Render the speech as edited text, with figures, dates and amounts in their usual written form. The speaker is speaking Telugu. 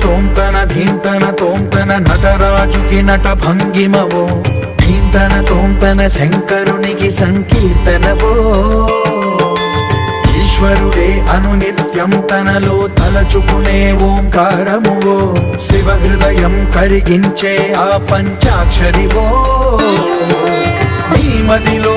తోంతన ధీంతన తోంతన నటరాజుకి నట భంగిమవో ధీంతన తోంతన శంకరునికి సంకీర్తనవో ఈశ్వరుడే అనునిత్యం తనలో తలచుకునే ఓంకారమువో శివ హృదయం కరిగించే ఆ పంచాక్షరివో నీ మదిలో